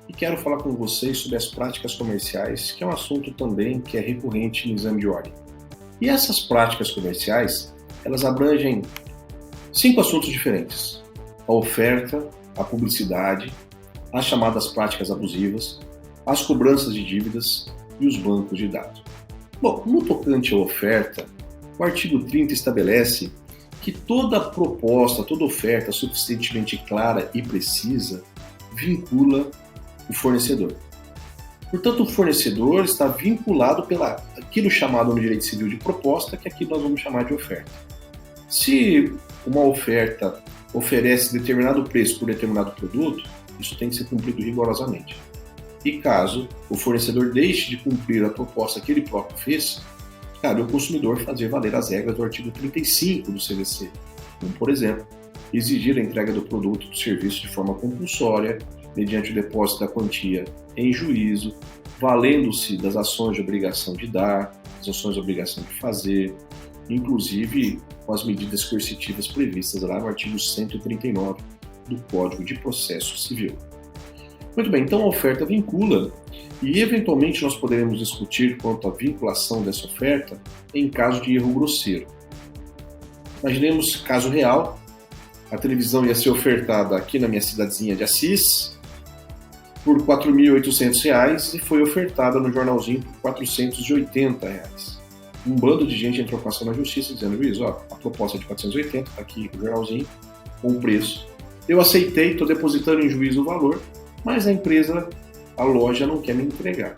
e quero falar com vocês sobre as práticas comerciais, que é um assunto também que é recorrente no exame de ordem. E essas práticas comerciais, elas abrangem 5 assuntos diferentes: a oferta, a publicidade, as chamadas práticas abusivas, as cobranças de dívidas e os bancos de dados. Bom, no tocante à oferta, o artigo 30 estabelece que toda proposta, toda oferta suficientemente clara e precisa vincula o fornecedor. Portanto, o fornecedor está vinculado pela aquilo chamado no direito civil de proposta, que aqui nós vamos chamar de oferta. Se uma oferta oferece determinado preço por determinado produto, isso tem que ser cumprido rigorosamente. E caso o fornecedor deixe de cumprir a proposta que ele próprio fez, cabe ao consumidor fazer valer as regras do artigo 35 do CVC, como, por exemplo, exigir a entrega do produto ou do serviço de forma compulsória, mediante o depósito da quantia em juízo, valendo-se das ações de obrigação de dar, das ações de obrigação de fazer, inclusive com as medidas coercitivas previstas lá no artigo 139 do Código de Processo Civil. Muito bem, então a oferta vincula e eventualmente nós poderemos discutir quanto à vinculação dessa oferta em caso de erro grosseiro. Imaginemos caso real, a televisão ia ser ofertada aqui na minha cidadezinha de Assis por R$ 4.800 e foi ofertada no jornalzinho por R$ 480. Um bando de gente entrou com ação na justiça dizendo: Luiz, a proposta é de 480, está aqui o jornalzinho, com o preço. Eu aceitei, estou depositando em juízo o valor, mas a empresa, a loja, não quer me entregar.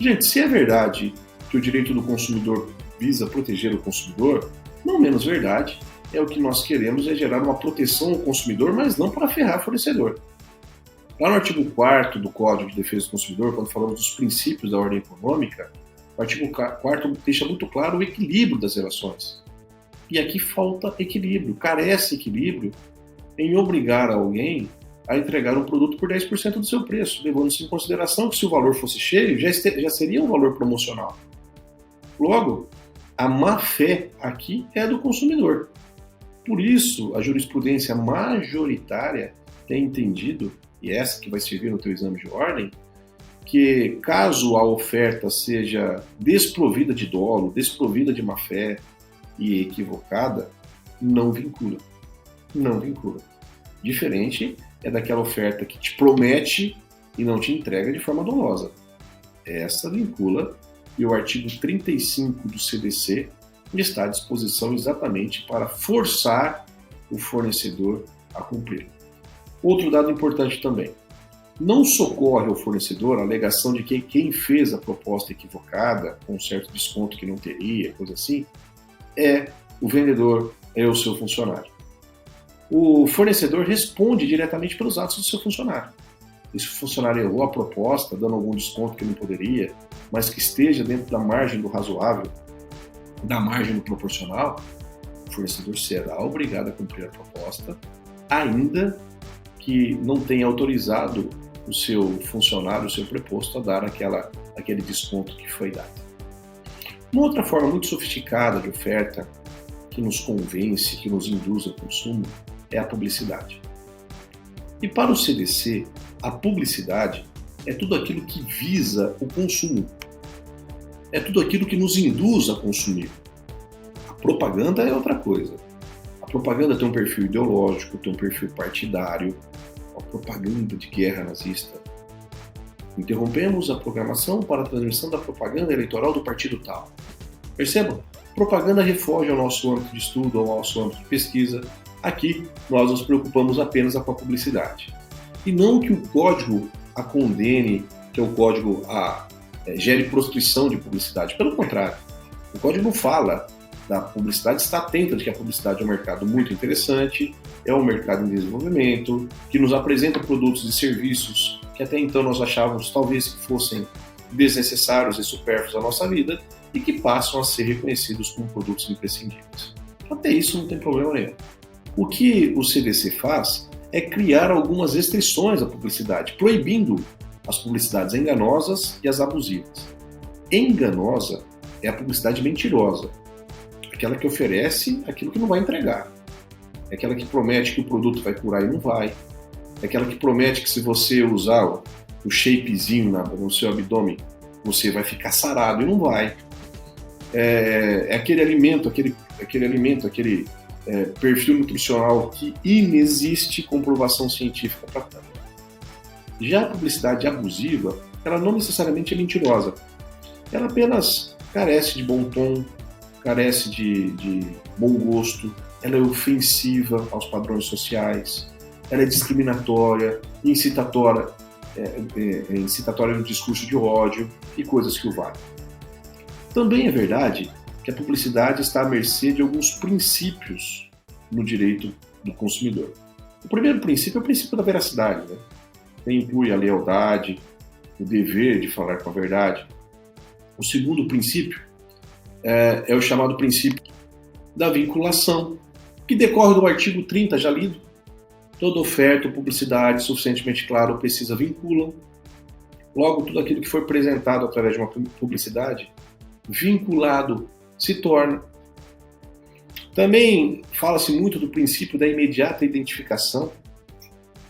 Gente, se é verdade que o direito do consumidor visa proteger o consumidor, não menos verdade é o que nós queremos é gerar uma proteção ao consumidor, mas não para ferrar o fornecedor. Lá no artigo 4º do Código de Defesa do Consumidor, quando falamos dos princípios da ordem econômica, o artigo 4º deixa muito claro o equilíbrio das relações. E aqui falta equilíbrio, carece equilíbrio em obrigar alguém a entregar um produto por 10% do seu preço, levando-se em consideração que se o valor fosse cheio, já seria um valor promocional. Logo, a má-fé aqui é do consumidor. Por isso, a jurisprudência majoritária tem entendido, e essa que vai servir no teu exame de ordem, que caso a oferta seja desprovida de dolo, desprovida de má-fé e equivocada, não vincula. Não vincula. Diferente é daquela oferta que te promete e não te entrega de forma dolosa. Essa vincula e o artigo 35 do CDC está à disposição exatamente para forçar o fornecedor a cumprir. Outro dado importante também. Não socorre ao fornecedor a alegação de que quem fez a proposta equivocada, com um certo desconto que não teria, coisa assim, é o vendedor, é o seu funcionário. O fornecedor responde diretamente pelos atos do seu funcionário. E se o funcionário errou a proposta, dando algum desconto que não poderia, mas que esteja dentro da margem do razoável, da margem do proporcional, o fornecedor será obrigado a cumprir a proposta, ainda que não tenha autorizado o seu funcionário, o seu preposto, a dar aquele desconto que foi dado. Uma outra forma muito sofisticada de oferta, que nos convence, que nos induz ao consumo, é a publicidade. E para o CDC, a publicidade é tudo aquilo que visa o consumo. É tudo aquilo que nos induz a consumir. A propaganda é outra coisa. A propaganda tem um perfil ideológico, tem um perfil partidário, a propaganda de guerra nazista. Interrompemos a programação para a transmissão da propaganda eleitoral do partido tal. Percebam? Propaganda refoge ao nosso âmbito de estudo, ao nosso âmbito de pesquisa. Aqui, nós nos preocupamos apenas com a publicidade. E não que o código a condene, que o código gere prostituição de publicidade. Pelo contrário, o código não fala da publicidade, está atento de que a publicidade é um mercado muito interessante, é um mercado em desenvolvimento, que nos apresenta produtos e serviços que até então nós achávamos talvez que fossem desnecessários e supérfluos à nossa vida e que passam a ser reconhecidos como produtos imprescindíveis. Até isso não tem problema nenhum. O que o CDC faz é criar algumas restrições à publicidade, proibindo as publicidades enganosas e as abusivas. Enganosa é a publicidade mentirosa, aquela que oferece aquilo que não vai entregar. É aquela que promete que o produto vai curar e não vai. É aquela que promete que se você usar o shapezinho no seu abdômen, você vai ficar sarado, e não vai. É aquele alimento, aquele perfil nutricional que inexiste comprovação científica para tanto. Já a publicidade abusiva, ela não necessariamente é mentirosa. Ela apenas carece de bom tom, carece de bom gosto, ela é ofensiva aos padrões sociais, ela é discriminatória, incitatória no discurso de ódio e coisas que o valem. Também é verdade que a publicidade está à mercê de alguns princípios no direito do consumidor. O primeiro princípio é o princípio da veracidade, né? Que inclui a lealdade, o dever de falar com a verdade. O segundo princípio é o chamado princípio da vinculação, que decorre do artigo 30, já lido. Toda oferta ou publicidade suficientemente clara precisa vinculam. Logo, tudo aquilo que for apresentado através de uma publicidade, vinculado se torna. Também fala-se muito do princípio da imediata identificação.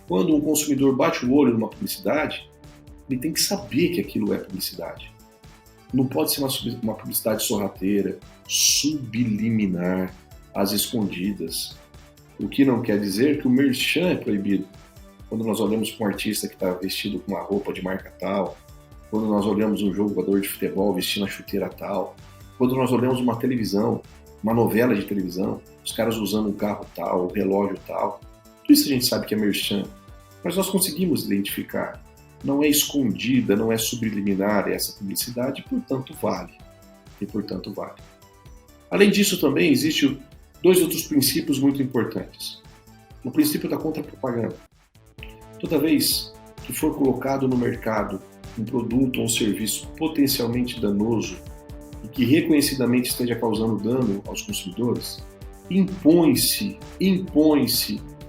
Quando um consumidor bate o olho numa publicidade, ele tem que saber que aquilo é publicidade. Não pode ser uma publicidade sorrateira, subliminar, às escondidas. O que não quer dizer que o merchan é proibido. Quando nós olhamos para um artista que está vestido com uma roupa de marca tal, quando nós olhamos um jogador de futebol vestindo a chuteira tal, quando nós olhamos uma televisão, uma novela de televisão, os caras usando um carro tal, um relógio tal, tudo isso a gente sabe que é merchan, mas nós conseguimos identificar. Não é escondida, não é subliminar essa publicidade, portanto vale. Além disso também existem dois outros princípios muito importantes. O princípio da contrapropaganda. Toda vez que for colocado no mercado um produto ou um serviço potencialmente danoso e que reconhecidamente esteja causando dano aos consumidores, impõe-se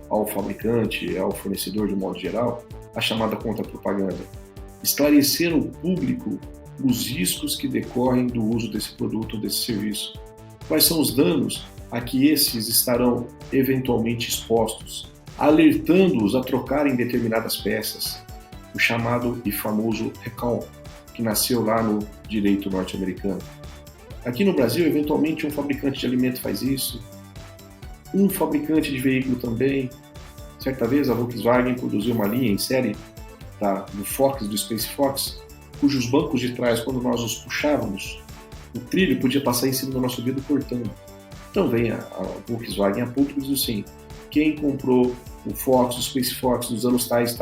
ao fabricante, ao fornecedor de modo geral, a chamada contrapropaganda. Esclarecer ao público os riscos que decorrem do uso desse produto ou desse serviço. Quais são os danos a que esses estarão eventualmente expostos, alertando-os a trocarem determinadas peças, o chamado e famoso recall, que nasceu lá no direito norte-americano. Aqui no Brasil, eventualmente, um fabricante de alimento faz isso, um fabricante de veículo também. Certa vez, a Volkswagen produziu uma linha em série do Fox, do Space Fox, cujos bancos de trás, quando nós os puxávamos, o trilho podia passar em cima do nosso dedo cortando. Então vem a Volkswagen a público e diz assim: quem comprou o Fox, o Space Fox dos anos tais,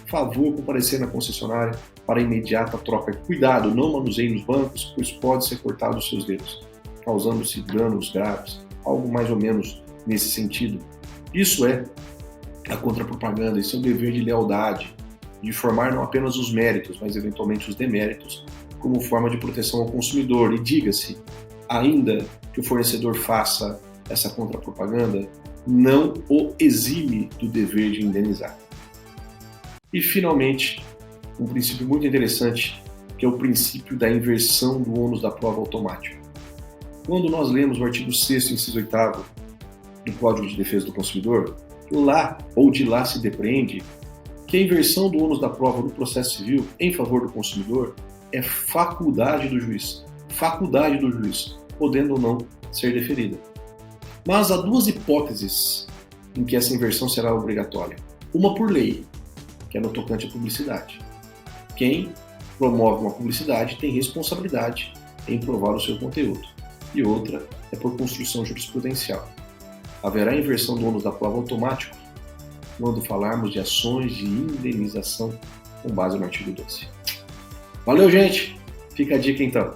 favor comparecer na concessionária para imediata troca. Cuidado, não manuseie nos bancos, pois pode ser cortado os seus dedos, causando-se danos graves, algo mais ou menos nesse sentido. Isso é a contrapropaganda, isso é o dever de lealdade, de informar não apenas os méritos, mas eventualmente os deméritos, como forma de proteção ao consumidor. E diga-se, ainda que o fornecedor faça essa contrapropaganda, não o exime do dever de indenizar. E, finalmente, um princípio muito interessante, que é o princípio da inversão do ônus da prova automático. Quando nós lemos o artigo 6º, inciso 8º do Código de Defesa do Consumidor, de lá se depreende que a inversão do ônus da prova no processo civil em favor do consumidor é faculdade do juiz, podendo ou não ser deferida. Mas há duas hipóteses em que essa inversão será obrigatória. Uma por lei, que é no tocante à publicidade. Quem promove uma publicidade tem responsabilidade em provar o seu conteúdo. E outra é por construção jurisprudencial. Haverá inversão do ônus da prova automático quando falarmos de ações de indenização com base no artigo 12. Valeu, gente! Fica a dica então.